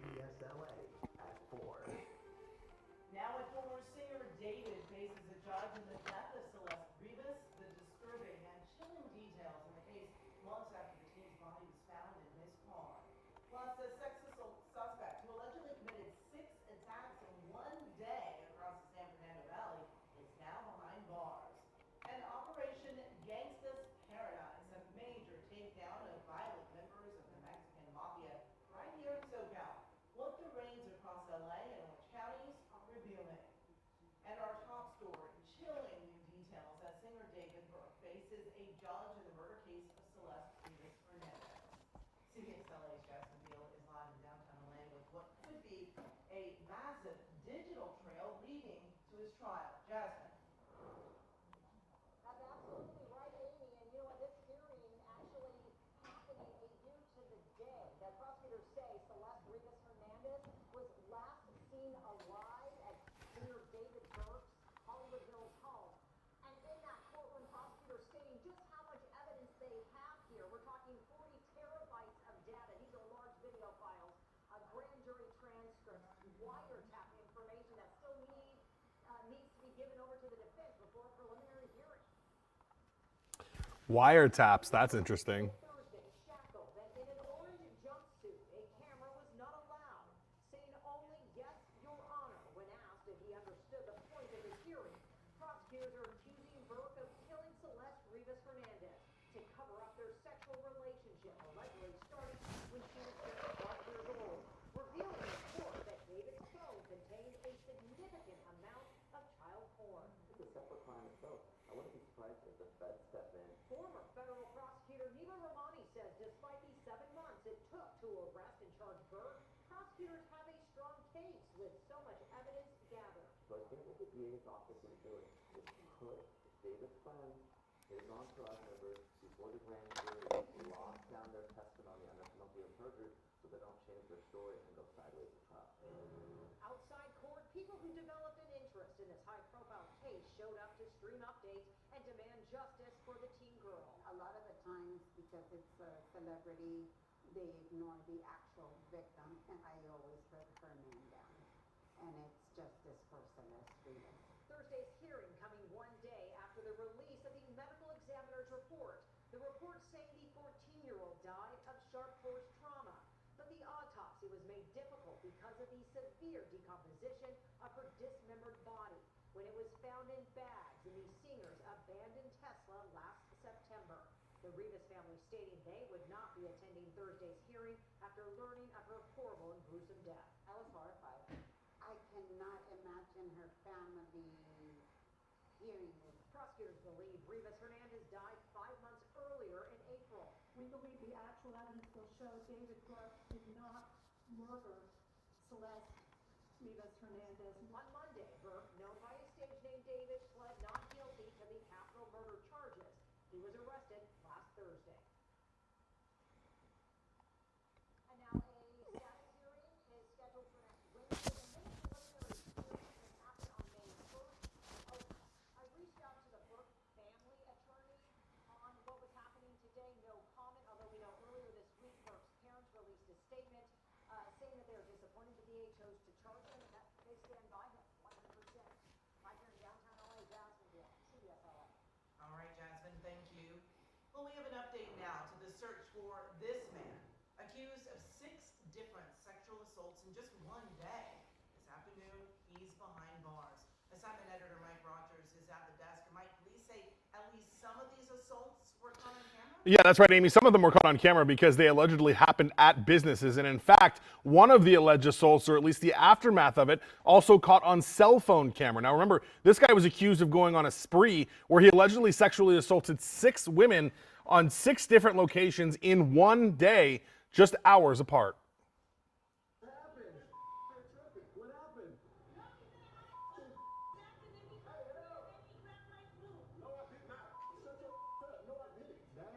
CBS LA at 4. Now, when former singer David faces a judge in the death of Celeste Rivas, the disturbing and chilling details in the case months after the teen's body was found in his car. Plus, a sex assault suspect who allegedly committed 6 attacks in one day across the San Fernando Valley is now behind bars. And Operation Gangsta's Paradise, a major takedown of violent members of the Mexican Mafia right here in SoCal. What the raids across LA and Orange counties are revealing. And our top story, chilling new details as singer David Burke faces a judge in the murder case of Celeste Rivas Hernandez. CBS LA's Jasmine Beal is live in downtown LA with what could be a massive digital trail leading to his trial. Jasmine. That's absolutely right, Amy. And you know what? This hearing actually happening a year to the day that prosecutors say Celeste Rivas Hernandez was last seen alive at singer David Burke's Hollywood Hills home. And in that courtroom, prosecutors stating just how much evidence they have here. We're talking 40 terabytes of data. These are large video files, grand jury transcripts, wiretap information that still needs to be given over to the defense before a preliminary hearing. Wiretaps, that's interesting. Thursday, shackled and in an orange jumpsuit, a camera was not allowed, saying only yes, Your Honor, when asked if he understood the point of the hearing. Prosecutors are accusing Burke of killing Celeste Rivas Hernandez to cover up their sexual relationship, allegedly starting when she was just 12 years old, revealing in court that David's phone contained a significant amount of child porn. It's a separate crime itself. I wouldn't be surprised if the feds step in. Former federal prosecutor Neva Romani says despite the 7 months it took to arrest and charge Burke, prosecutors have a strong case with so much evidence gathered. So I think what the DA's office is doing is put David's friends, his entourage members, before the grand jury, lock down their testimony under penalty of perjury so they don't change their story and go sideways at trial. Outside court, people who developed an interest in this high-profile case showed up to stream updates and demand justice for the teen girl. A lot of the times, because it's a celebrity, they ignore the actual victim, and I always put her name down. And it's justice for Celeste Rivas. Thursday's hearing coming one day after the release of the medical examiner's report. The report saying the 14-year-old died of sharp force trauma, but the autopsy was made difficult because of the severe decomposition of her dismembered body when it was found in bags in the singer's abandoned Tesla last September. The Rivas family stating they would not be attending Thursday's hearing after learning of her horrible and gruesome death. I was horrified. I cannot imagine her family hearing this. Prosecutors believe Rivas Hernandez died 5 months earlier in April. We believe the actual evidence will show David Burke did not murder Celeste Rivas Hernandez. On Monday, Burke, known by his stage name David, pled not guilty to the capital murder charges. He was arrested last Thursday. And now a status hearing is scheduled for next Wednesday. And then a preliminary hearing will happen on May 1st. Oh, I reached out to the Burke family attorney on what was happening today. No comment, although we know earlier this week Burke's parents released a statement saying that they are disappointed the DA chose to charge him and that they stand by him 100%. Right here in downtown LA, Jasmine Beal, CBS LA. All right, Jasmine, thank you. Well, we have an update now to the search for this man, accused of 6 different sexual assaults in just one day. This afternoon, he's behind bars. Assignment editor Mike Rogers is at the desk. Mike, police say at least some of these assaults were caught on camera? Yeah, that's right, Amy. Some of them were caught on camera because they allegedly happened at businesses. And in fact, one of the alleged assaults, or at least the aftermath of it, also caught on cell phone camera. Now remember, this guy was accused of going on a spree where he allegedly sexually assaulted 6 women on 6 different locations in one day, just hours apart. What happened? What happened? No, I did not. Shut your up. No, I didn't. Damn.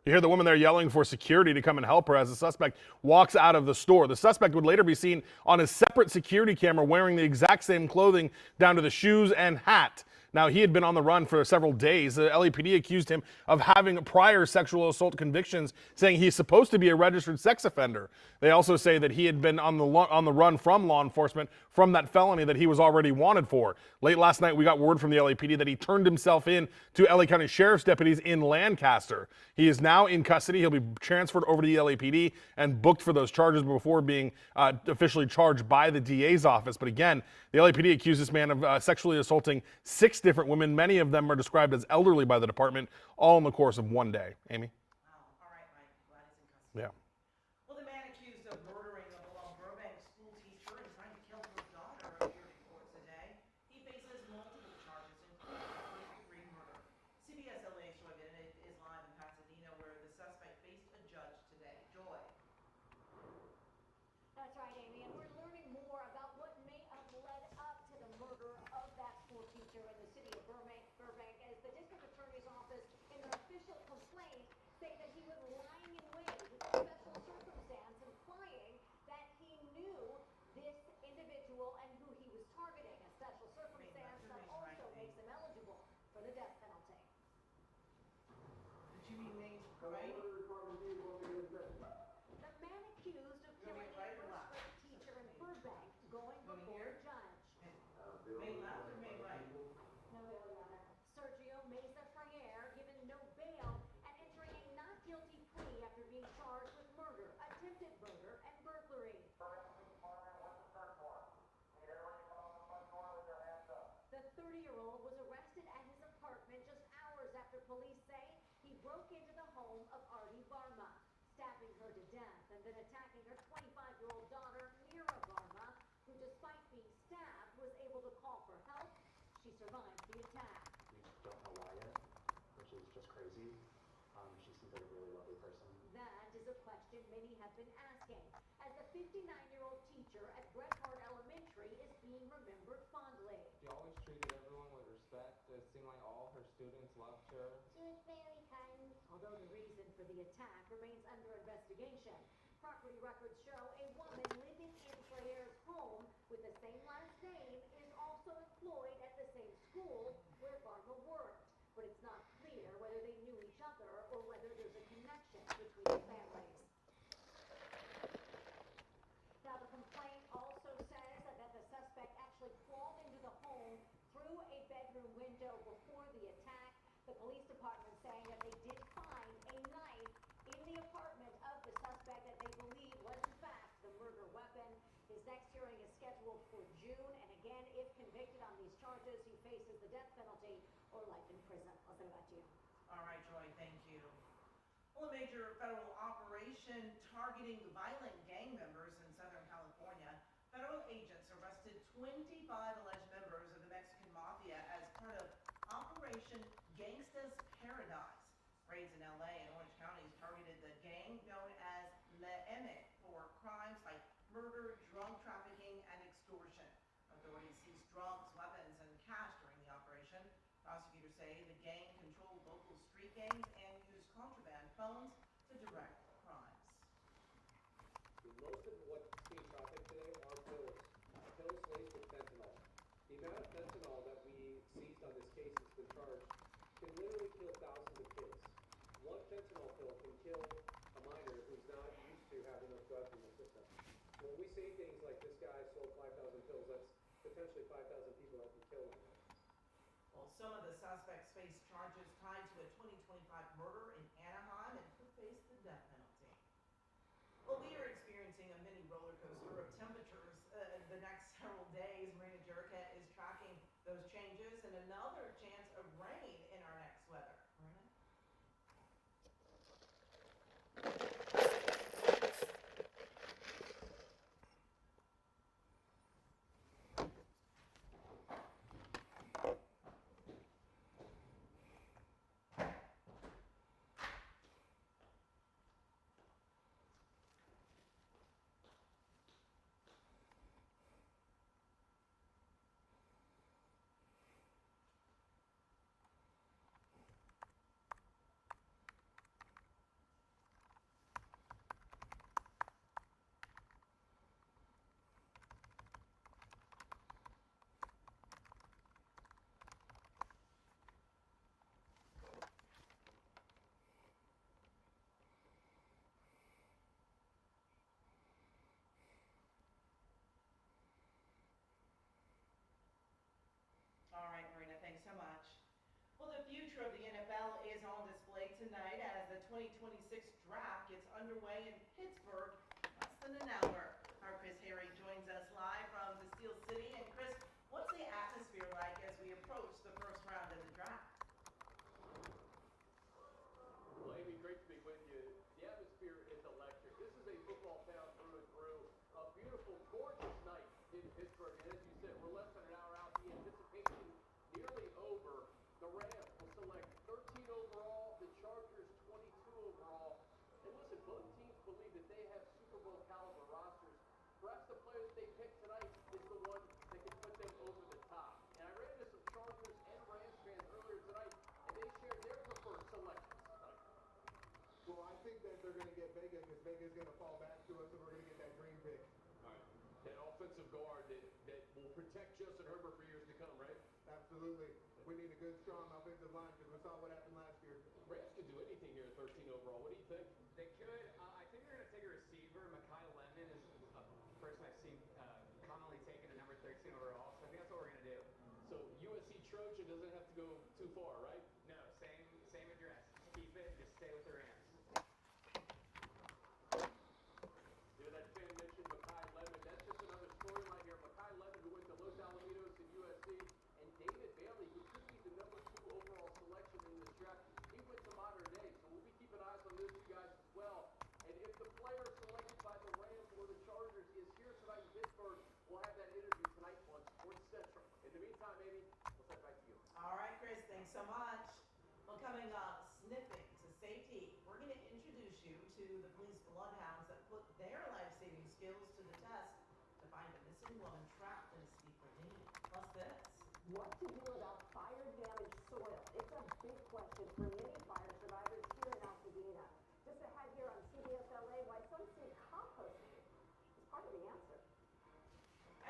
You hear the woman there yelling for security to come and help her as the suspect walks out of the store. The suspect would later be seen on a separate security camera wearing the exact same clothing down to the shoes and hat. Now, he had been on the run for several days. The LAPD accused him of having prior sexual assault convictions, saying he's supposed to be a registered sex offender. They also say that he had been on the run from law enforcement from that felony that he was already wanted for. Late last night, we got word from the LAPD that he turned himself in to LA County Sheriff's deputies in Lancaster. He is now in custody. He'll be transferred over to the LAPD and booked for those charges before being officially charged by the DA's office. But again, the LAPD accused this man of sexually assaulting 6 different women. Many of them are described as elderly by the department, all in the course of one day. Amy? Wow. All right, Mike. Glad he's in custody. Yeah. Well, the man accused of murdering a beloved Burbank school teacher and trying to kill his daughter appeared in court today. He faces multiple charges, including first-degree murder. CBS LA's Joy Bennett is live in Pasadena, where the suspect faced a judge today. Joy. That's right, Amy, and we're learning more about what may have led up to the murder of that school teacher in the city of Burbank, as the district attorney's office, in their official complaint, say that he was lying in wait with a special circumstance, implying that he knew this individual and who he was targeting. A special circumstance that also makes him eligible for the death penalty. Did you mean names Come on, right? what are the department needs when we get this? The man accused of You want me killing to a write or left? first-grade teacher in Burbank going Going before here? a judge. Main left or main right? No bail, Your Honor. Sergio Mesa Freire given no bail and entering a not guilty plea after being charged with murder, attempted murder, and burglary. The 30-year-old was arrested at his apartment just hours after police say he broke into the home of Artie Varma, stabbing her to death and then attacking her 25-year-old daughter, Mira Varma, who despite being stabbed was able to call for help. She survived the attack. We don't know why yet, which is just crazy. She seems like a really lovely person. That is a question many have been asking, as the 59-year-old teacher at Bret Harte Elementary is being remembered fondly. She always treated everyone with respect. It seemed like all her students loved her. She was very kind. Although the reason for the attack remains under investigation, property records show a woman living in Freire's home with the same last name is also employed at the same school where Varma worked. But it's not clear whether they knew each other or whether there's a connection between the families. Now, the complaint also says that the suspect actually crawled into the home through a bedroom window before the attack. The police department saying that they did find a knife in the apartment of the suspect that they believe was in fact the murder weapon. His next hearing is scheduled for June, and again, if convicted on these charges, he faces the death penalty or life in prison. I'll send it back to you. All right, Joy, thank you. Well, a major federal operation targeting violent gang members in Southern California. Federal agents arrested 25 alleged members of the Mexican Mafia as part of Operation Gangsta's Paradise. Raids in LA and Orange counties targeted the gang known as Le M for crimes like murder, drug trafficking, and extortion. Authorities seized drugs, weapons, and cash during the operation. Prosecutors say the gang controlled local street gangs and used contraband phones to direct crimes. Most of what's being trafficked today are pills laced with fentanyl. The amount of fentanyl that we seized on this case that's been charged can literally kill thousands of kids. One fentanyl pill can kill a minor who's not used to having those drugs in the system. When we say things like this guy sold 5,000 pills, that's potentially 5,000 people that can kill him. Well, some of the suspects face charges tied to a 2025 murder in Anaheim and could face the death penalty. Well, we are experiencing a mini roller coaster of temperatures the next several days. Marina Jerica is tracking those changes and another chance of rain in our next weather. Marina? 2026 draft gets underway in Pittsburgh less than an hour. Our Chris Harry joins us live from the Steel City. And Chris, what's the atmosphere like as we approach the first round of the draft? Well, Amy, great to be with you. The atmosphere is electric. This is a football town through and through. A beautiful, gorgeous night in Pittsburgh. And as you said, we're less than an hour out. The anticipation nearly over. The Rams will select 13 overall, the Chargers 22 overall. And listen, both teams believe that they have Super Bowl caliber rosters. Perhaps the players they pick tonight is the one that can put them over the top. And I ran into some Chargers and Rams fans earlier tonight, and they shared their preferred selections tonight. Well, I think that they're going to get Vega because Vega's going to fall back to us and we're going to get that green pick. All right. That offensive guard that will protect Justin Herbert for years to come, right? Absolutely. We need a good, strong offensive line because we saw what happened last year. Rams could do anything here at 13 overall. What do you think? They could. I think they're going to take a receiver. Mekhi Lemon is a person I've seen commonly taken at number 13 overall, so I think that's what we're going to do. So USC Trojan doesn't have to go too far, right? No, same address. Keep it. Just stay with the Rams. You know, that fan mentioned Mekhi Lemon. That's just another storyline here. Mekhi Lemon, who went to Los Alamitos and USC, and David Bailey, who could be the number 2 overall selection in this draft. He went to Modern Day, so we'll be keeping eyes on those 2 guys as well. And if the player selected by the Rams or the Chargers is here tonight in Pittsburgh, we'll have that interview tonight on Sports Central. In the meantime, Amy, we'll send it back to you. All right, Chris, thanks so much. Well, coming up, sniffing to safety. We're going to introduce you to the police bloodhounds that put their life-saving skills to the test to find a missing woman trapped in a steep ravine. Plus this. What to do about fire-damaged soil? It's a big question for many fire survivors here in Altadena. Just ahead here on CBS LA, why some say composting is part of the answer.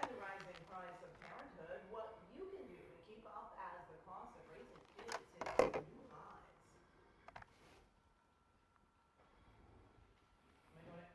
And the rising price of parenthood, what you can do to keep up as the cost of raising kids hits new highs. Am I doing it?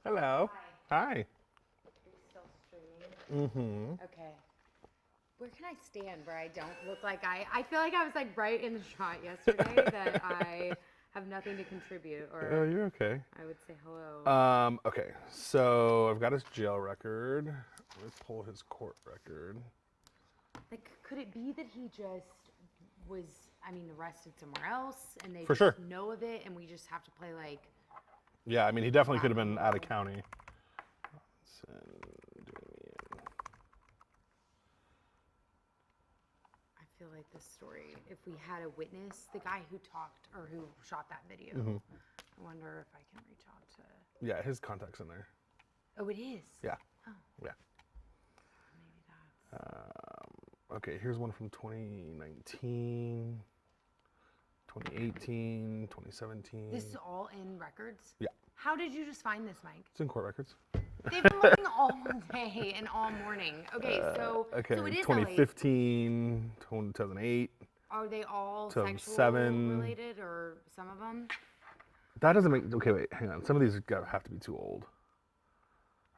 Hello. Hi. Are you still streaming? Mm-hmm. Okay. Where can I stand where I don't look like I feel like I was like right in the shot yesterday that I have nothing to contribute Oh, or you're okay. I would say hello. Okay, so I've got his jail record. Let me pull his court record. Like, could it be that he just was, arrested somewhere else and they For just sure. know of it and we just have to play like, Yeah, I mean, he definitely could have been out of county. I feel like this story, if we had a witness, the guy who talked or who shot that video, I wonder if I can reach out to. Yeah, his contact's in there. Oh, it is? Yeah. Oh. Yeah. Maybe that's. Okay, here's one from 2019, 2018, 2017. This is all in records? Yeah. How did you just find this, Mike? It's in court records. They've been looking all day and all morning. Okay, so Okay, so it is 2015, 2008. LA. Are they all 2007. sexual related or some of them? That doesn't make, okay, wait, hang on. Some of these have to be too old.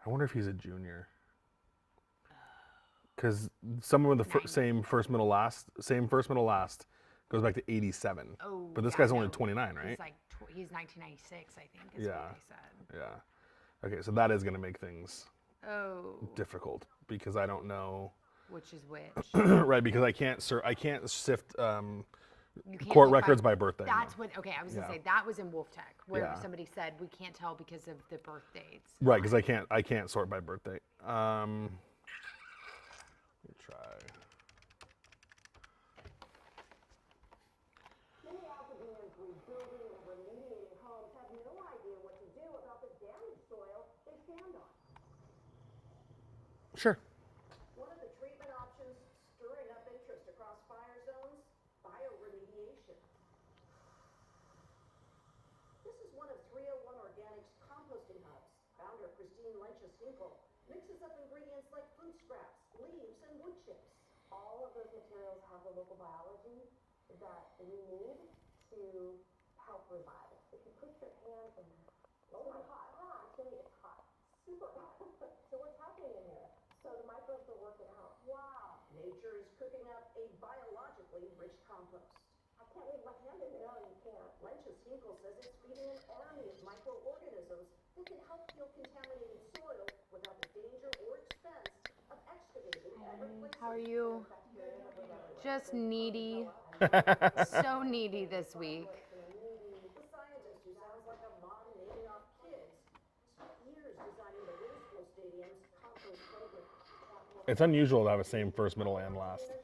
I wonder if he's a junior. Because some of the same first, middle, last goes back to 87. Oh, but this yeah, guy's only no. 29, right? He's like he's 1996, I think. Is Yeah. what they said. Yeah. Okay, so that is going to make things Oh. difficult because I don't know. Which is which? Right, because I can't sift You can't Court look records by birthday. That's no. what. Okay, I was gonna Yeah. say that was in Wolf Tech, where Yeah. somebody said we can't tell because of the birth dates. Right, because I can't sort by birthday. Let me try. Many Albertans rebuilding and remediating homes have no idea what to do about the damaged soil they stand on. Sure. One of the treatment options stirring up interest across fire zones, bioremediation. This is one of 301 Organics composting hubs. Founder Christine Lenches-Hinkle mixes up ingredients like food scraps, leaves, and wood chips. All of those materials have the local biology that we need to help revive it. If you put your hand in there, oh my hot, actually it's hot, super hot. So what's happening in here? So the microbes are working out. Wow. Nature is cooking up a biologically rich compost. I can't leave my hand in there. No, you can't. Lenches-Hinkle says it's feeding an army of microorganisms that can help heal contaminated soil without the danger or expense of excavating and replacing. How are you? Just needy. So needy this week. The scientist who sounds like a mom naming off kids spent years designing the municipal stadium's compost program. It's unusual to have a same first, middle, and last. It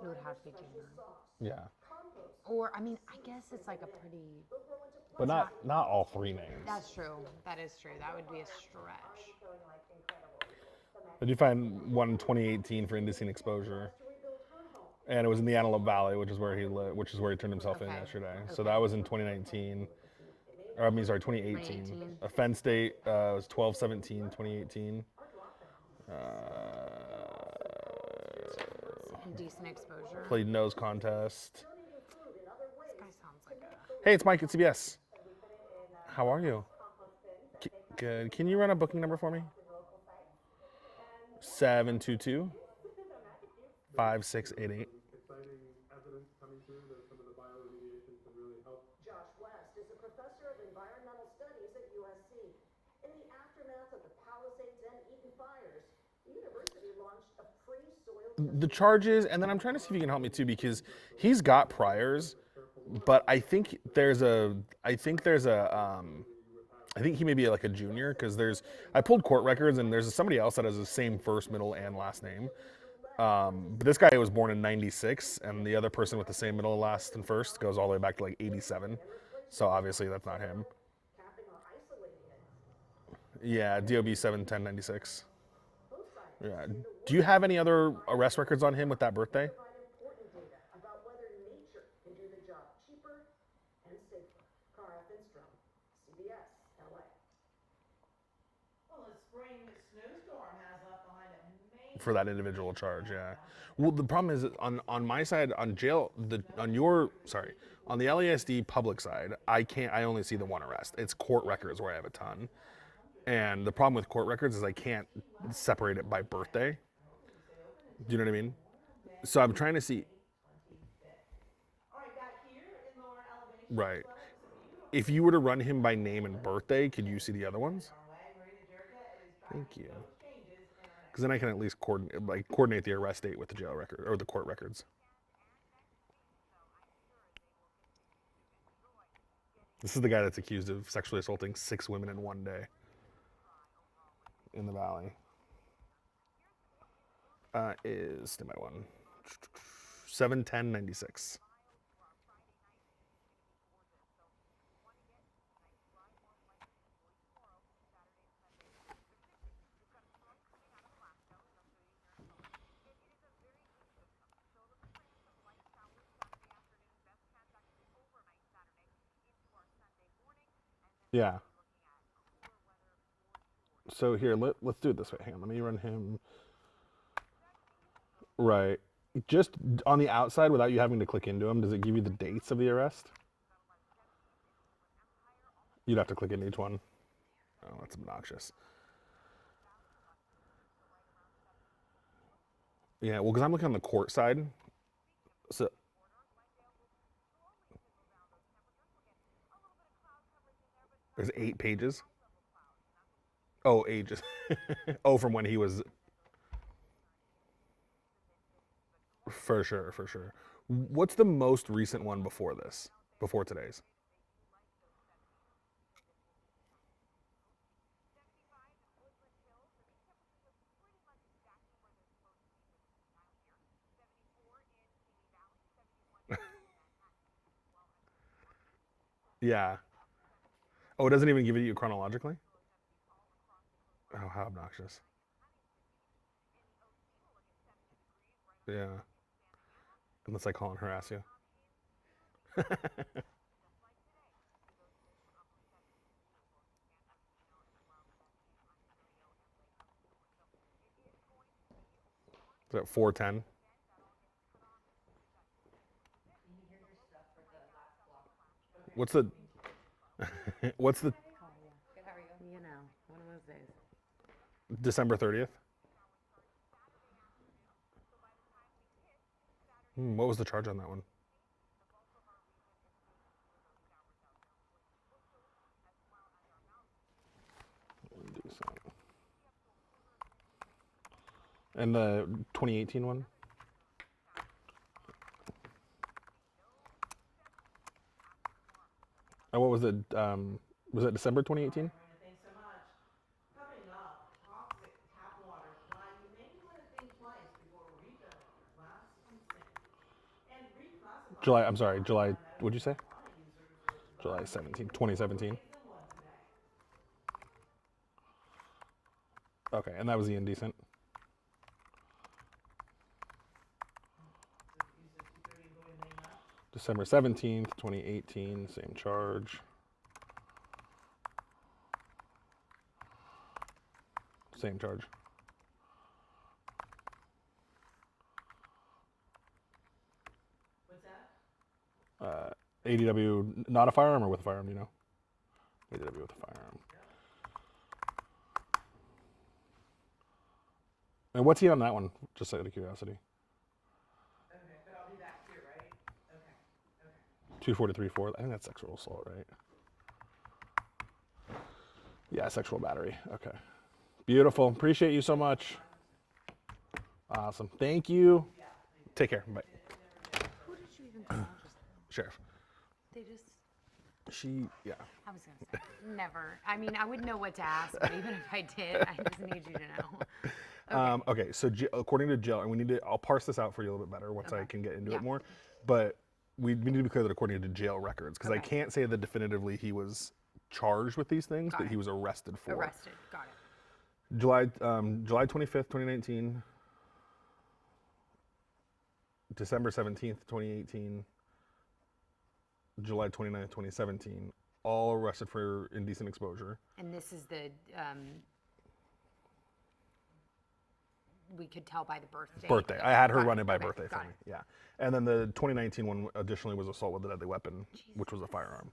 would have to be junior. Yeah. Or I mean, I guess it's like a pretty. But not all three names. That's true. That is true. That would be a stretch. I did find one in 2018 for indecent exposure, and it was in the Antelope Valley, which is where he lived, which is where he turned himself in yesterday. So that was in 2019, or I mean, sorry, 2018. Offense date was 12/17/2018. Indecent exposure. Played nose contest. This guy sounds like a. Hey, it's Mike at CBS. How are you? Good. Can you run a booking number for me? 722 5688. Exciting evidence coming through that some of the bioremediation can really help. Josh West is a professor of environmental studies at USC. In the aftermath of the Palisades and Eaton fires, the university launched a free soil The charges, and then I'm trying to see if you can help me too, because he's got priors, but I think he may be like a junior, because I pulled court records and there's somebody else that has the same first, middle, and last name. But this guy was born in 96, and the other person with the same middle, last, and first goes all the way back to like 87. So obviously that's not him. capping or isolating it. Yeah, DOB 71096. Yeah. Do you have any other arrest records on him with that birthday? Provide important data about whether nature can do the job cheaper and safer. Cara Finstrom, CBS, LA. Well, the spring snowstorm has left behind a major. For that individual charge, yeah. Well, the problem is on my side, on the LASD public side, I only see the one arrest. It's court records where I have a ton. And the problem with court records is I can't separate it by birthday. Do you know what I mean? So I'm trying to see. All right, back here in lower elevation. Right. If you were to run him by name and birthday, could you see the other ones? Thank you. Because then I can at least coordinate the arrest date with the jail record or the court records. This is the guy that's accused of sexually assaulting 6 women in one day in the valley. Is stand by one. 71096. Yeah. So here, let's do it this way. Hang on, let me run him. Right. Just on the outside without you having to click into him, does it give you the dates of the arrest? You'd have to click into each one. Oh, that's obnoxious. Yeah, well, because I'm looking on the court side. So. There's 8 pages. Oh, ages. Oh, from when he was. For sure, for sure. What's the most recent one before this? Before today's? Yeah. Oh, it doesn't even give it to you chronologically? Oh, how obnoxious. Yeah. Unless I call and harass you. Is that 410? What's the what's the Oh, yeah. Good, how are you? You know, one of those days. December 30th? What was the charge on that one? Indecent. And the 2018 one? And what was it? Was it December 2018? Thanks so much. Coming up, toxic tap water, why you may want to think twice before refilling your glass from sink. And reclassifying I'm sorry, July, what'd you say? marijuana users with July drugs 17th, 2017. in one today. Okay, and that was the indecent. So you said 2:30 going to name that? December 17th, 2018, same charge. Same charge. What's that? ADW, not a firearm or with a firearm, do you know? ADW with a firearm. And what's he on that one? Just out of curiosity. Okay, but I'll be back here, right? Okay. 243.4. I think that's sexual assault, right? Yeah, sexual battery. Okay. Beautiful. Appreciate you so much. Awesome. Thank you. Take care. Bye. Who did you even call just now? Sheriff. They just, Yeah. I was going to say, never. I mean, I wouldn't know what to ask, but even if I did, I just need you to know. Okay, so according to jail, and we need to, I'll parse this out for you a little bit better once I can get into it more, but we need to be clear that according to jail records, because I can't say that definitively he was charged with these things, but he was arrested for. Arrested, got it. July 25th, 2019, December 17th, 2018, July 29th, 2017, all arrested for indecent exposure. And this is the, we could tell by the birthday. Birthday. I had her Got run it. it by Okay, birthday for got me. it. Yeah. And then the 2019 one additionally was assault with a deadly weapon, which was a firearm.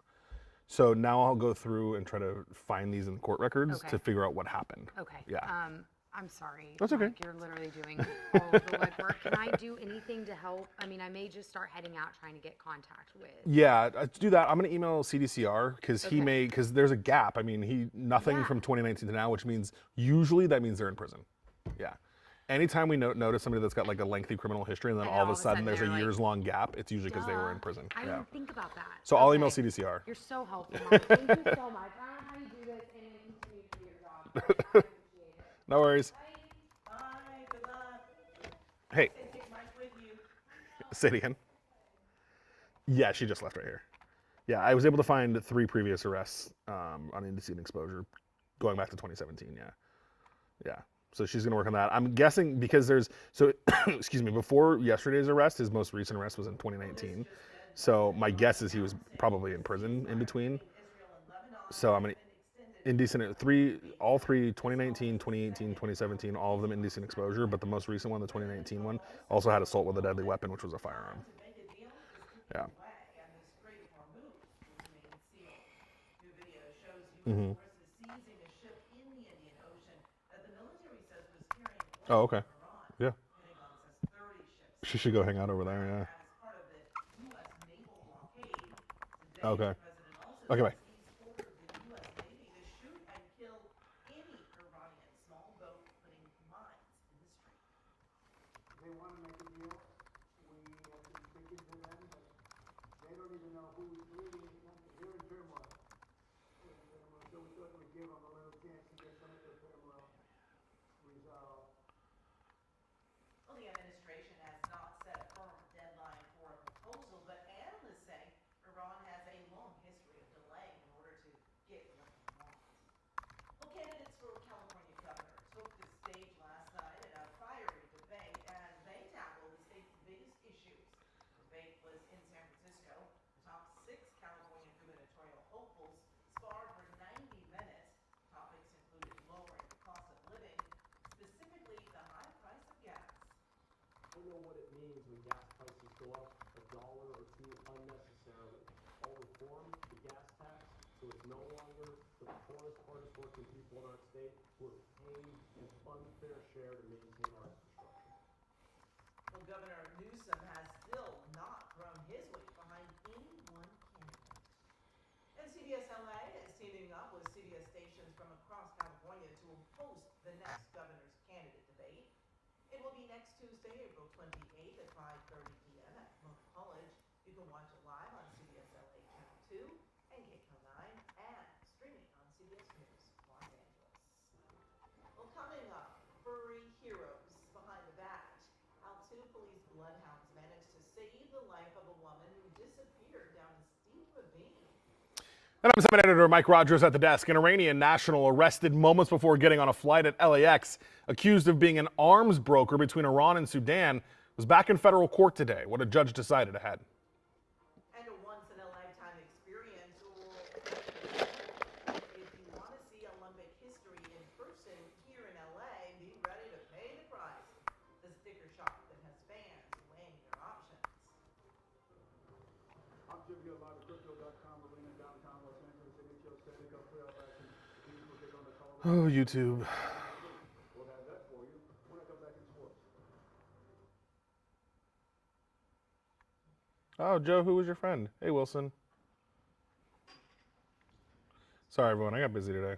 So now I'll go through and try to find these in court records to figure out what happened. Okay. Yeah. I'm sorry. That's okay. Mike, you're literally doing all of the legwork. Can I do anything to help? I mean, I may just start heading out trying to get contact with. Yeah, to do that, I'm going to email CDCR because because there's a gap. I mean, nothing from 2019 to now, which means usually that means they're in prison. Yeah. Anytime we notice somebody that's got like a lengthy criminal history and then all of a sudden there's a years-long gap, it's usually because they were in prison. I didn't think about that. So I'll email CDCR. You're so helpful, Mike. Thank you so much. I don't know how you do this and then continue to do your job. I appreciate it. No worries. Bye, good luck. Hey. Take Mike with you. Say it again. Yeah, she just left right here. Yeah, I was able to find 3 previous arrests on indecent exposure going back to 2017. Yeah. Yeah. So she's going to work on that. I'm guessing because excuse me, before yesterday's arrest, his most recent arrest was in 2019. So my guess is he was probably in prison in between. So I'm going to indecent, all three, 2019, 2018, 2017, all of them indecent exposure. But the most recent one, the 2019 one, also had assault with a deadly weapon, which was a firearm. Yeah. Mm-hmm. Oh, okay. Yeah. She should go hang out over there, yeah. Okay. Okay, bye. They want to make a deal. We have to speak to don't even know who's really, they're in turmoil. They're in turmoil, so we thought we'd give them a little chance to get some of their turmoil resolved. Well, the administration has not set a firm deadline for a proposal, but analysts say Iran has a long history of delaying in order to get what they want. Well, candidates for California governor took the stage last night in a fiery debate as they tackled the state's biggest issues. The debate was in San Francisco. The top 6 California gubernatorial hopefuls sparred for 90 minutes. Topics included lowering the cost of living, specifically the high price of gas. I know what it means when gas prices go up $1 or $2 unnecessarily. I'll reform the gas tax so it's no longer the poorest, hardest working people in our state who are paying an unfair share to maintain our infrastructure. Well, Governor Newsom has still not thrown his weight behind any one candidate. And CBS LA is teaming up with CBS stations from across California to host the next governor's candidate debate. It will be next Tuesday, April 28th at 5:30 p.m. at Moore College. You can watch it live on CBS LA Channel 2 and KCO9 and streaming on CBS News Los Angeles. Well, coming up, furry heroes behind the badge. How 2 police bloodhounds managed to save the life of a woman who disappeared down a steep ravine. And I'm 7 editor Mike Rogers at the desk. An Iranian national arrested moments before getting on a flight at LAX, accused of being an arms broker between Iran and Sudan, was back in federal court today. What a judge decided ahead. And a once-in-a-lifetime experience, or if you want to see Olympic history in person here in LA, be ready to pay the price. The sticker shock that has fans weighing their options. I'm Jim Gill, live at crypto.com, arena downtown Los Angeles, NHL Center, playoff action. The Kings will take on the Colorado. Oh, YouTube. We'll have that for you when I come back in sports. Oh, Joe, who was your friend? Hey, Wilson. Sorry, everyone. I got busy today.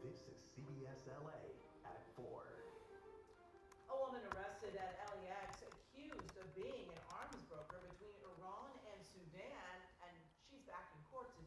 This is CBS LA at 4. A woman arrested at LAX accused of being an arms broker between Iran and Sudan, and she's back in court today.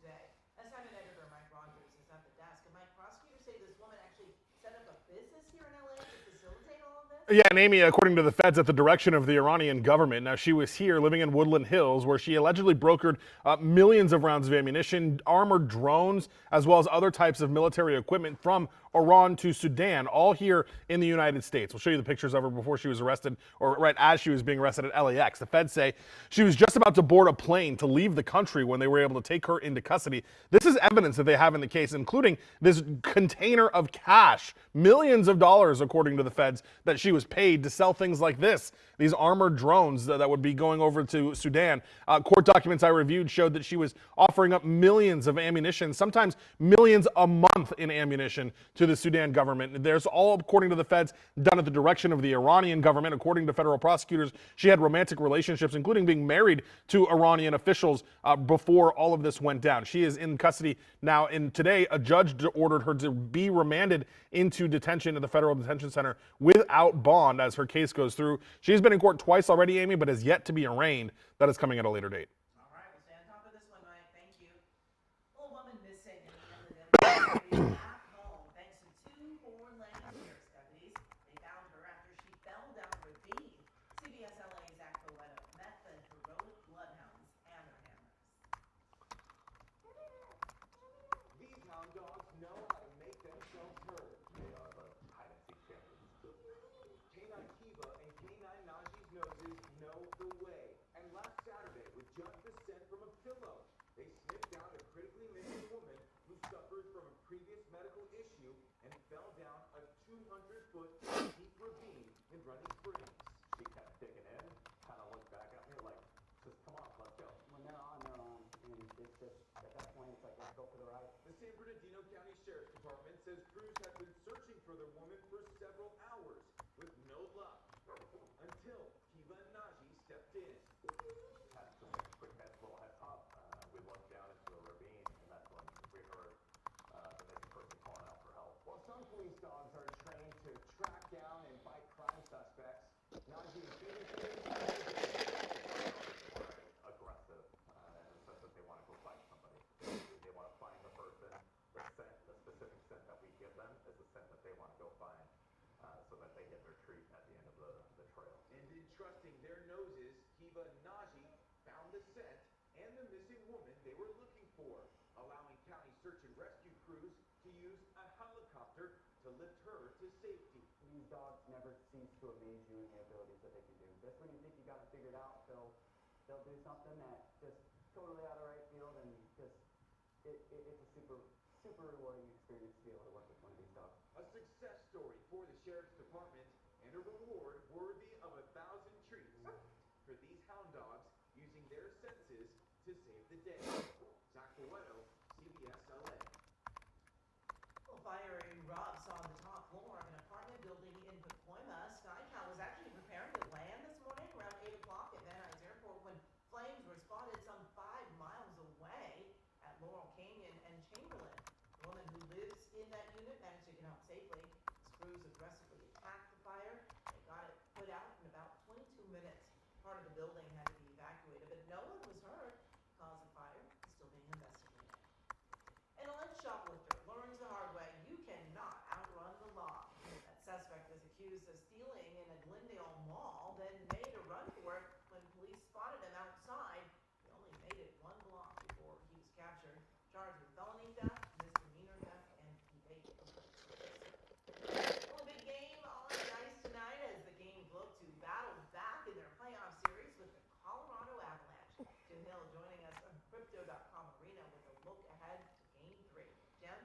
Yeah, and Amy, according to the feds, at the direction of the Iranian government. Now, she was here living in Woodland Hills, where she allegedly brokered millions of rounds of ammunition, armored drones, as well as other types of military equipment from Iran to Sudan, all here in the United States. We'll show you the pictures of her before she was arrested, or right as she was being arrested at LAX. The feds say she was just about to board a plane to leave the country when they were able to take her into custody. This is evidence that they have in the case, including this container of cash, millions of dollars, according to the feds, that she was paid to sell things like this, these armored drones that would be going over to Sudan. Court documents I reviewed showed that she was offering up millions of ammunition, sometimes millions a month in ammunition to the Sudan government. There's all, according to the feds, done at the direction of the Iranian government. According to federal prosecutors, she had romantic relationships, including being married to Iranian officials before all of this went down. She is in custody now, and today a judge ordered her to be remanded into detention at the federal detention center without bond as her case goes through. She's been in court twice already, Amy, but has yet to be arraigned. That is coming at a later date. All right, we'll stay on top of this one, Mike. Thank you. A woman missing in the back home thanks to two foreign language deputies. They found her after she fell down a ravine. CBS LA's Zach Boletto met the heroic bloodhounds and their handlers. These hound dogs know how to make themselves heard. They are the hide-and-seek champions. Canine Kiva and Canine Najee's noses know the way. And last Saturday, with just the scent from a pillow, they sniffed out a critically missing woman who suffered from a previous medical issue and fell down a 200-foot deep ravine in Running Springs. She kept digging in, kind of looked back at me like, just come on, let's go. When they're on, they're on. And it's just, at that point, it's like, let's go for the ride. The San Bernardino County Sheriff's Department says crews have been searching for the woman for several hours with no luck until Kiva and Najee stepped in. Had some quick little heads up. We looked down into a ravine, and that's when we heard the missing person calling out for help. While some police dogs are trained to track down and bite crime suspects, Najee and Phoenix Aggressive, in the sense that they want to go find somebody. They want to find the person. The scent, the specific scent that we give them is the scent that they want to go find, so that they get their treat at the end of the trail. And in trusting their noses, Kiva and Najee found the scent and the missing woman they were looking for, allowing county search and rescue crews to use a helicopter to lift her to safety. These dogs never cease to amaze you in the abilities that they can do. Just when you think you got it figured out, they'll do something that just totally out of right field, and just it's a super rewarding experience to be able to work with one of these dogs. A success story for the Sheriff's Department and a reward worthy of 1,000 treats for these hound dogs using their senses to save the day. Zach Boletto, CBS LA. Well, fire erupts on the top floor of an apartment building in Pacoima. Skycal was actually preparing to land this morning around 8 o'clock at Van Nuys Airport when flames were spotted some 5 miles away at Laurel Canyon and Chamberlain. The woman who lives in that unit managed to get out safely. Crews aggressively attacked the fire. They got it put out in about 22 minutes. Part of the building had to be evacuated, but no one was hurt. Cause of fire is still being investigated. And a lunch shoplifter learns the hard way you cannot outrun the law. That suspect was accused of stealing in a Glendale mall, then made a run for it when police spotted him outside. He only made it 1 block before he was captured. Charged with felony theft, misdemeanor theft, and evading police. Well, a big game on the ice tonight as the Games look to battle back in their playoff series with the Colorado Avalanche. Jim Hill joining us from Crypto.com Arena with a look ahead to Game 3. Jim?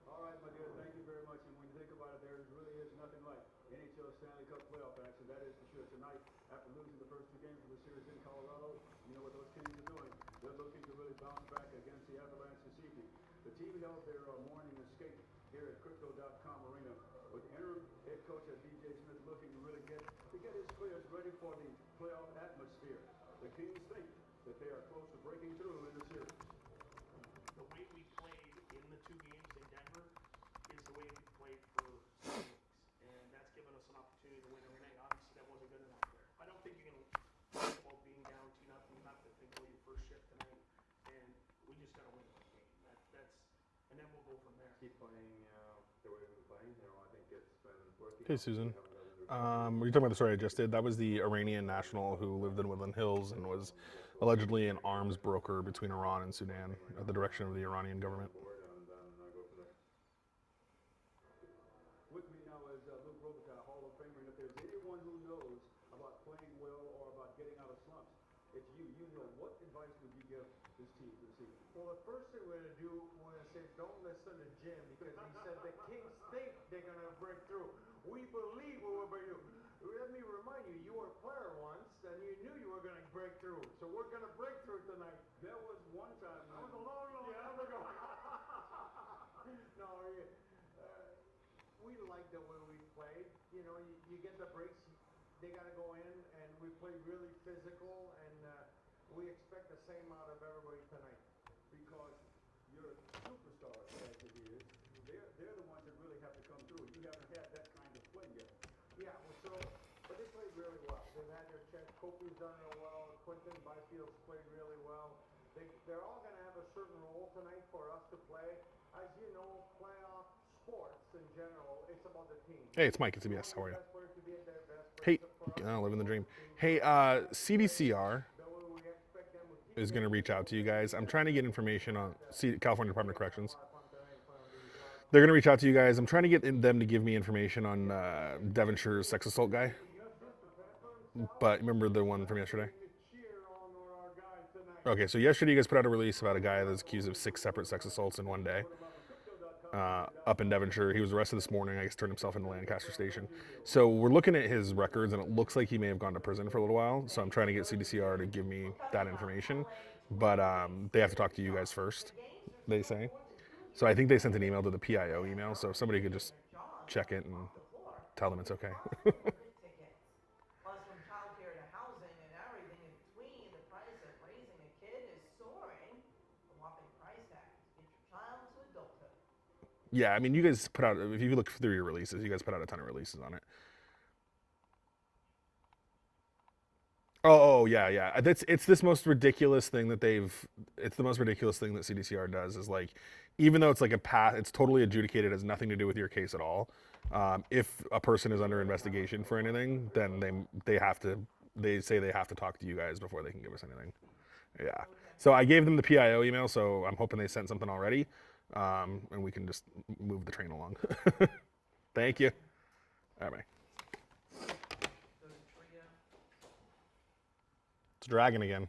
All right, my dear, thank you very much. And when you think about it, there really is nothing like NHL Stanley Cup playoff action. That is for sure. Tonight, after losing the first 2 games of the series in Colorado, you know what those teams are doing. They're looking to really bounce back against the Avalanche this evening. The team held their morning escape here at Crypto.com Arena with interim head coach DJ Smith looking to really get his players ready for the playoff atmosphere. The Kings think that they are close to breaking through in the series. The way we played in the 2 games in Denver is the way we played for 6 weeks, and that's given us an opportunity to win every night. Obviously, that wasn't good enough there. I don't think you can think about being down 2-0. You have to think about your first shift tonight, and we just got to win that game. And then we'll go from there. Keep playing the way we've been playing. You know, I think it's been Hey, Susan. Were you talking about the story I just did? That was the Iranian national who lived in Woodland Hills and was allegedly an arms broker between Iran and Sudan at the direction of the Iranian government. With me now is Luke Robitaille, Hall of Famer, and if there's anyone who knows about playing well or about getting out of slumps, it's you. You know, what advice would you give this team this season? Well, the first thing we're going to do, we're going to say, don't listen to Jim, because he said the Kings think they're going to break through. We believe we will break through. Let me remind you, you were a player once, and you knew you were going to break through. So we're going to break through tonight. There was one time. That was a long, long time ago. No, we like the way we played. You know, you get the breaks, they got to go in, and we play really physical, and we expect the same out of everybody tonight. Because your superstars, as it is, they're the ones that really have to come through. You haven't had that kind of play yet. Yeah, well, but they played really well. They've had their chance. Kofi's done it well. Quentin Byfield's played really well. They're all going to have a certain role tonight for us to play. As you know, playoff sports in general, it's about the team. Hey, it's Mike at CBS. How are you? Best players to be at their best. Hey, living the dream. Hey, CDCR is going to reach out to you guys. I'm trying to get information on California Department of Corrections. They're going to reach out to you guys. I'm trying to get them to give me information on Devonshire's sex assault guy. But remember the one from yesterday? Okay, so yesterday you guys put out a release about a guy that's accused of 6 separate sex assaults in one day. Up in Devonshire. He was arrested this morning. I guess turned himself into Lancaster Station. So we're looking at his records, and it looks like he may have gone to prison for a little while. So I'm trying to get CDCR to give me that information. But they have to talk to you guys first, they say. So I think they sent an email to the PIO email. So if somebody could just check it and tell them it's okay. Plus, from childcare to housing and everything in between, the price of raising a kid is soaring. A whopping price tag to get your child to adulthood. Yeah, I mean, you guys put out, if you look through your releases, you guys put out a ton of releases on it. Oh, yeah. It's this most ridiculous thing that it's the most ridiculous thing that CDCR does is like, even though it's like it's totally adjudicated, has nothing to do with your case at all. If a person is under investigation for anything, then they say they have to talk to you guys before they can give us anything. Yeah. So I gave them the PIO email, so I'm hoping they sent something already. And we can just move the train along. Thank you. All right. It's dragging again.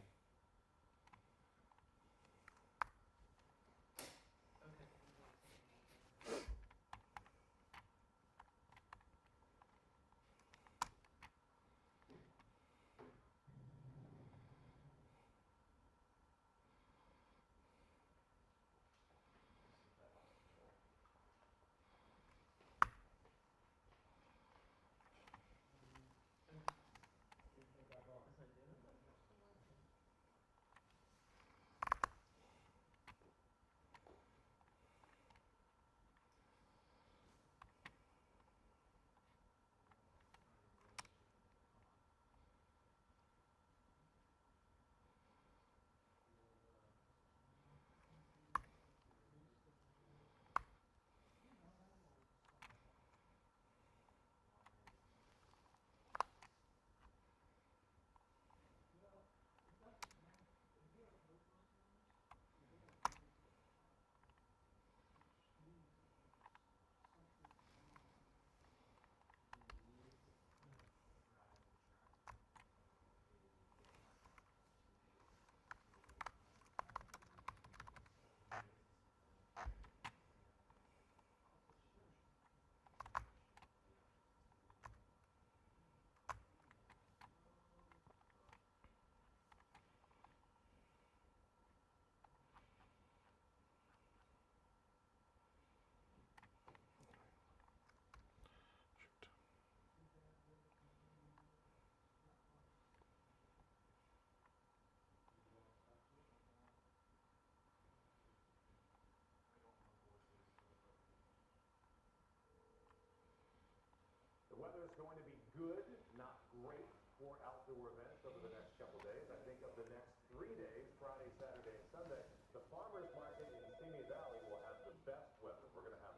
The weather is going to be good, not great for outdoor events over the next couple days. I think of the next 3 days, Friday, Saturday, and Sunday, the farmers market in Simi Valley will have the best weather. We're going to have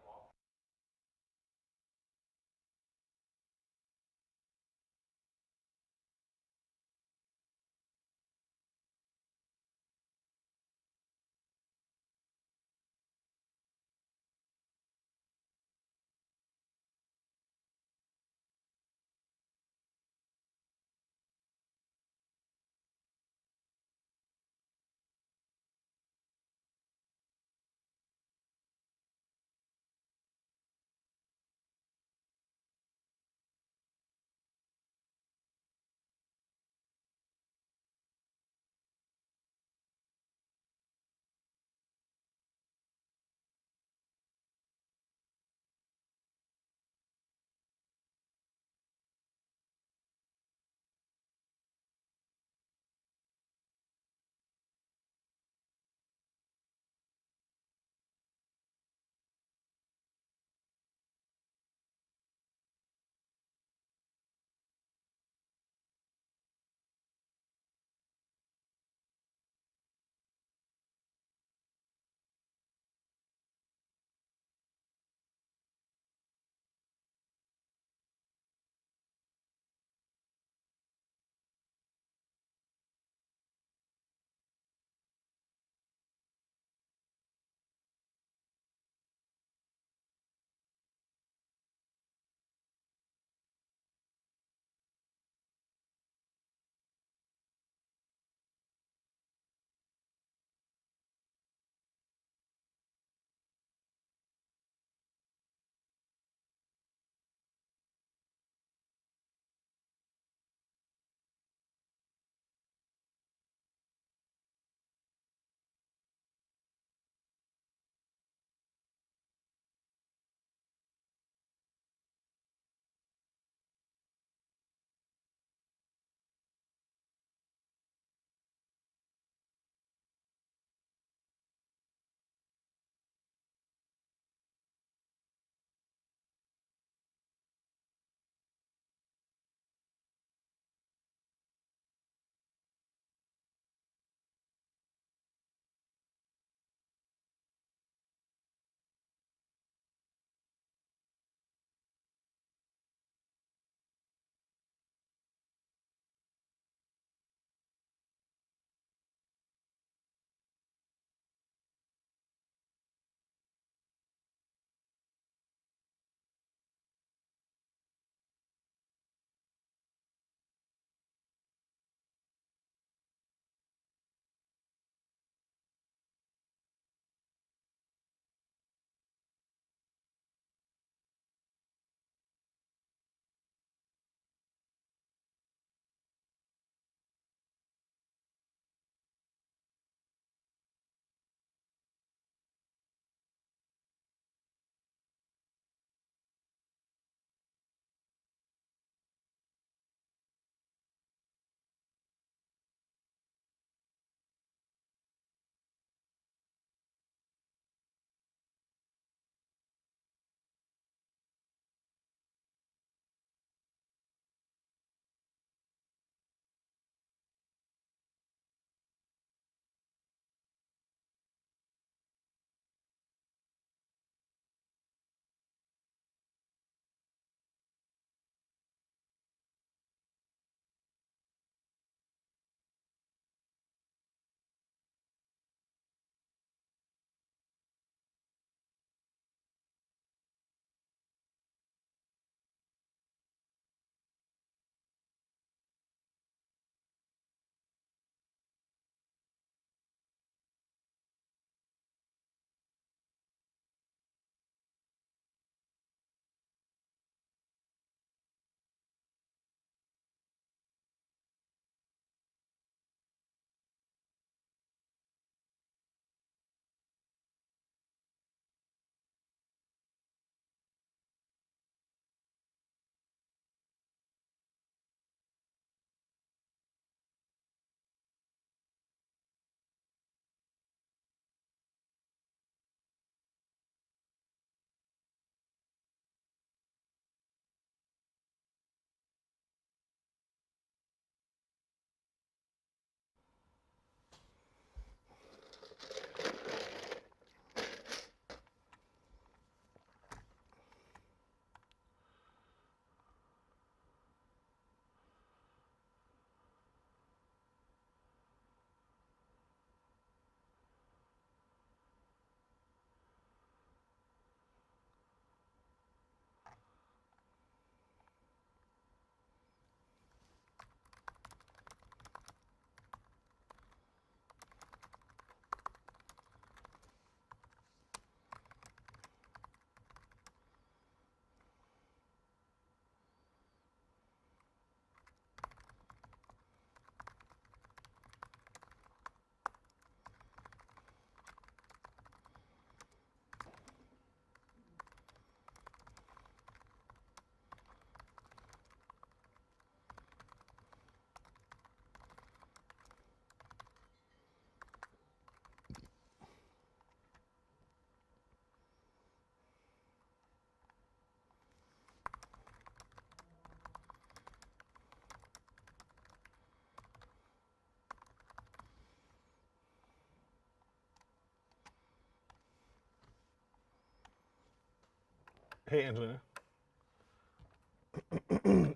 Hey, Angelina.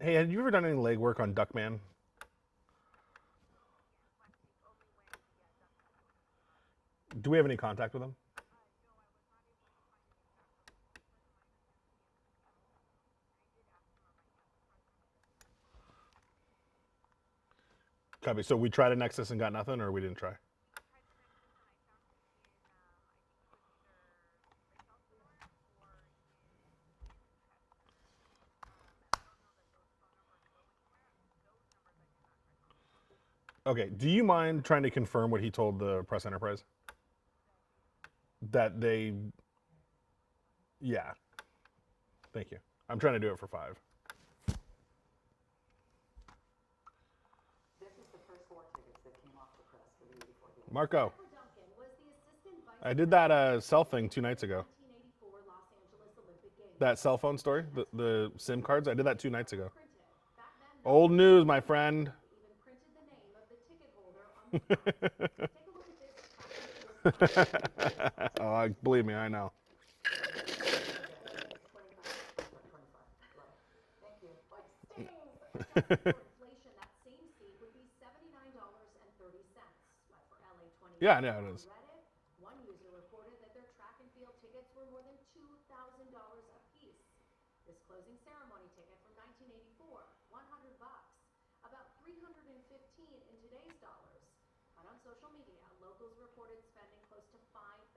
Hey, have you ever done any legwork on Duckman? Do we have any contact with him? Copy. So we tried a Nexus and got nothing, or we didn't try? Okay. Do you mind trying to confirm what he told the press enterprise? That they. Yeah. Thank you. I'm trying to do it for 5. This is the first 4 tickets that came off the press for the 84 game. Marco. Duncan was the assistant vice I did that cell thing 2 nights ago. 1984 Los Angeles Olympic Games. That cell phone story, the SIM cards. I did that 2 nights ago. Old news, my friend. Even printed the name of the ticket holder on the front. Take a look at this. Oh, believe me, I know. Thank you. Like stings. For inflation, that same seat would be $79.30. But for LA 28, Yeah, I know it is. Reddit, one user reported that their track and field tickets were more than $2,000 a piece. This closing ceremony ticket from 1984, $100. About $315 in today's dollars. But on social media, locals reported spending close to $5,000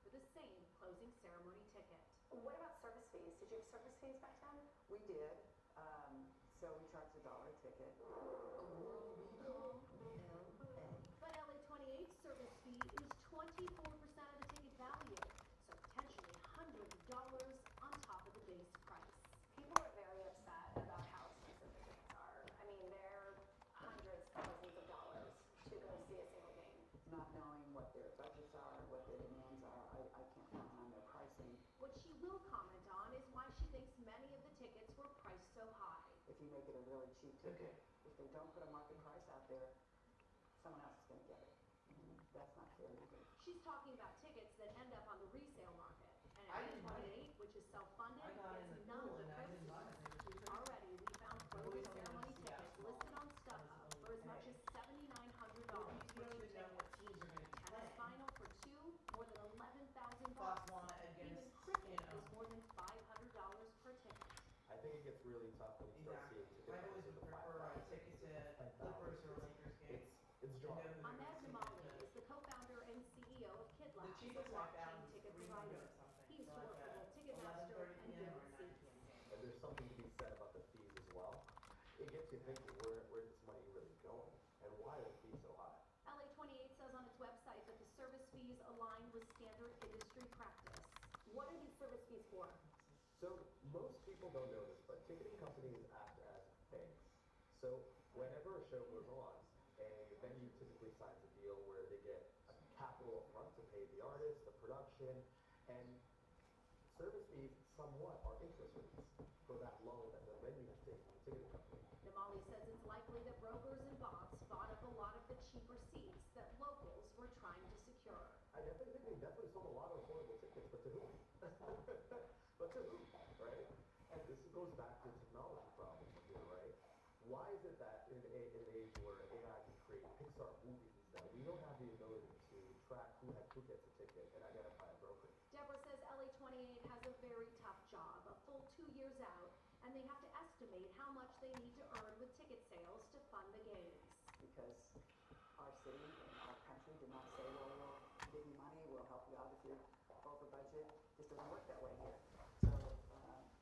for the same closing ceremony ticket. What about service fees? Did you have service fees back then? We did. So we charged $1 a ticket. A world we call LA. But LA 28's service fee is 24% of the ticket value. So potentially hundreds of dollars on top of the base price. People are very upset about how expensive the tickets are. I mean, they're hundreds, thousands of dollars to go see a single game. Not knowing what their budgets are, what their demands are, I can't comment on their pricing. What she will comment on is why she thinks many of the tickets were priced so high. If you make it a really cheap ticket, if they don't put a market price out there, someone else is going to get it. That's not fair either. She's talking about tickets that end up on the resale market. And at 28, which is self-funded, gets none of the proceeds. Already, we found closing ceremony tickets listed on StubHub for as much as $7,900 per ticket. Tennis final for 2, more than $11,000. Even cricket is more than $500 per ticket. I think it gets really tough when you start seeing ticket prices of $5,000. It's jarring. Ahmed Namali is the co-founder and CEO of KidLab, a blockchain ticket provider. He used to work for both Ticketmaster and Vivid Seats. And there's something to be said about the fees as well. It gets you thinking, where's this money really going? And why are the fees so high? LA 28 says on its website that the service fees align with standard industry practice. What are these service fees for? So most people don't know this, but ticketing companies act as banks. So whenever a show goes on, a venue typically signs a deal where they get a capital upfront to pay the artist, the production, and service fees somewhat are interest rates for that loan that the venue has taken from the ticketing company. Namali says it's likely that brokers and bots bought up a lot of the cheaper seats that locals were trying to secure. I definitely think they definitely sold a lot of affordable tickets, but to whom? But to whom, right? And this goes back to the technology problem here, right? Why is it that in an age where AI can create Pixar movies that we don't have the ability to track who gets a ticket and identify a broker? Deborah says LA 28 has a very tough job, a full 2 years out, and they have to estimate how much they need to earn with ticket sales to fund the games. Because our city and our country did not say, well, we'll give you money, we'll help you out if you're over budget. This doesn't work that way here. So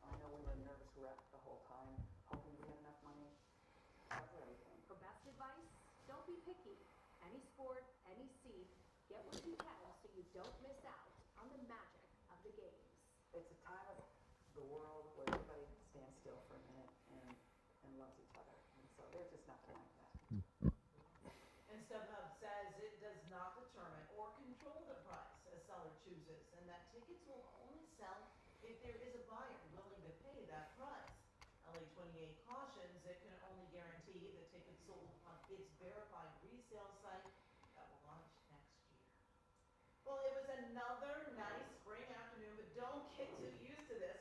I know we were a nervous wreck the whole time, hoping we had enough money to cover everything. For best advice, don't be picky. Any sport, any seat, get what you can so you don't miss out on the magic of the games. It's a time of the world where everybody stands still for a minute and loves each other. And so there's just nothing like that. And StubHub says it does not determine or control the price a seller chooses, and that tickets will only sell if there is a buyer willing to pay that price. LA 28 cautions it can only guarantee the tickets sold on its verified resale site that will launch next year. Well, it was another nice spring afternoon, but don't get too used to this.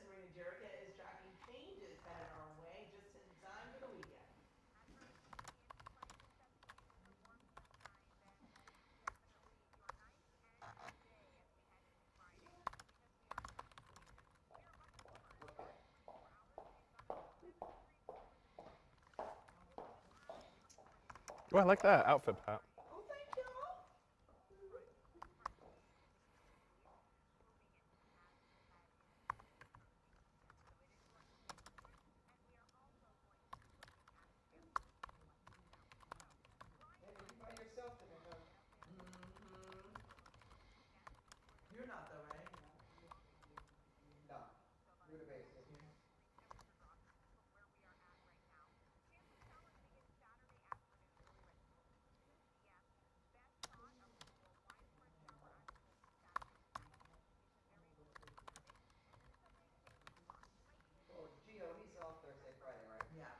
Oh, I like that outfit, Pat. Oh, thank you. Hey, you're by yourself today, huh? Mm-hmm. You're not though, right? No. Weekdays is here. Oh, Gio, he's off Thursday, Friday, right? Yeah.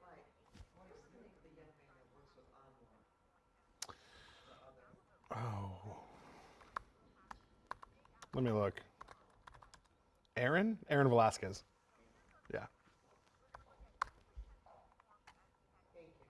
Mike, what is the name of the young man that works with Anwar? The other. Oh. Let me look. Aaron? Aaron Velasquez. Yeah. Thank you.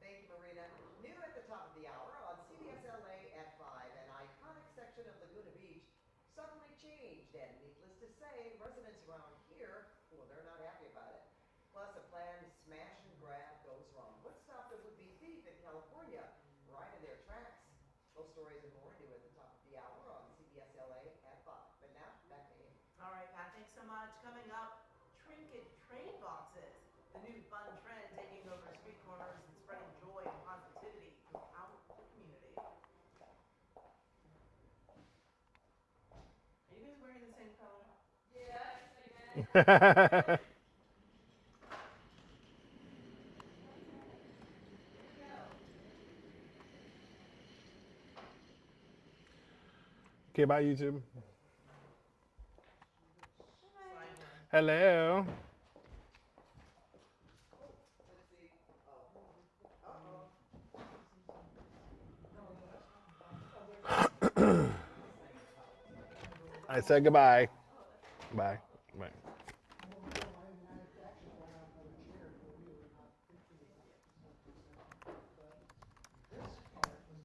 Thank you, Marina. New at the top of the hour on CBS LA at 5, an iconic section of Laguna Beach suddenly changed, and needless to say, residents around here, well, they're not happy about it. Plus, a planned smash and grab goes wrong. What stopped a would-be thief in California right in their tracks? Those stories and more new at the top of the hour on CBS LA at 5. But now, back to Amy. All right, Pat, thanks so much. Coming up, trinket trade boxes. The new fun trend taking over street corners and spreading joy and positivity throughout the community. Are you guys wearing the same color? Yes, again. Okay, bye, YouTube. Slide one. Hello. Let's see. Oh. Uh-oh. I said goodbye. Bye. Bye.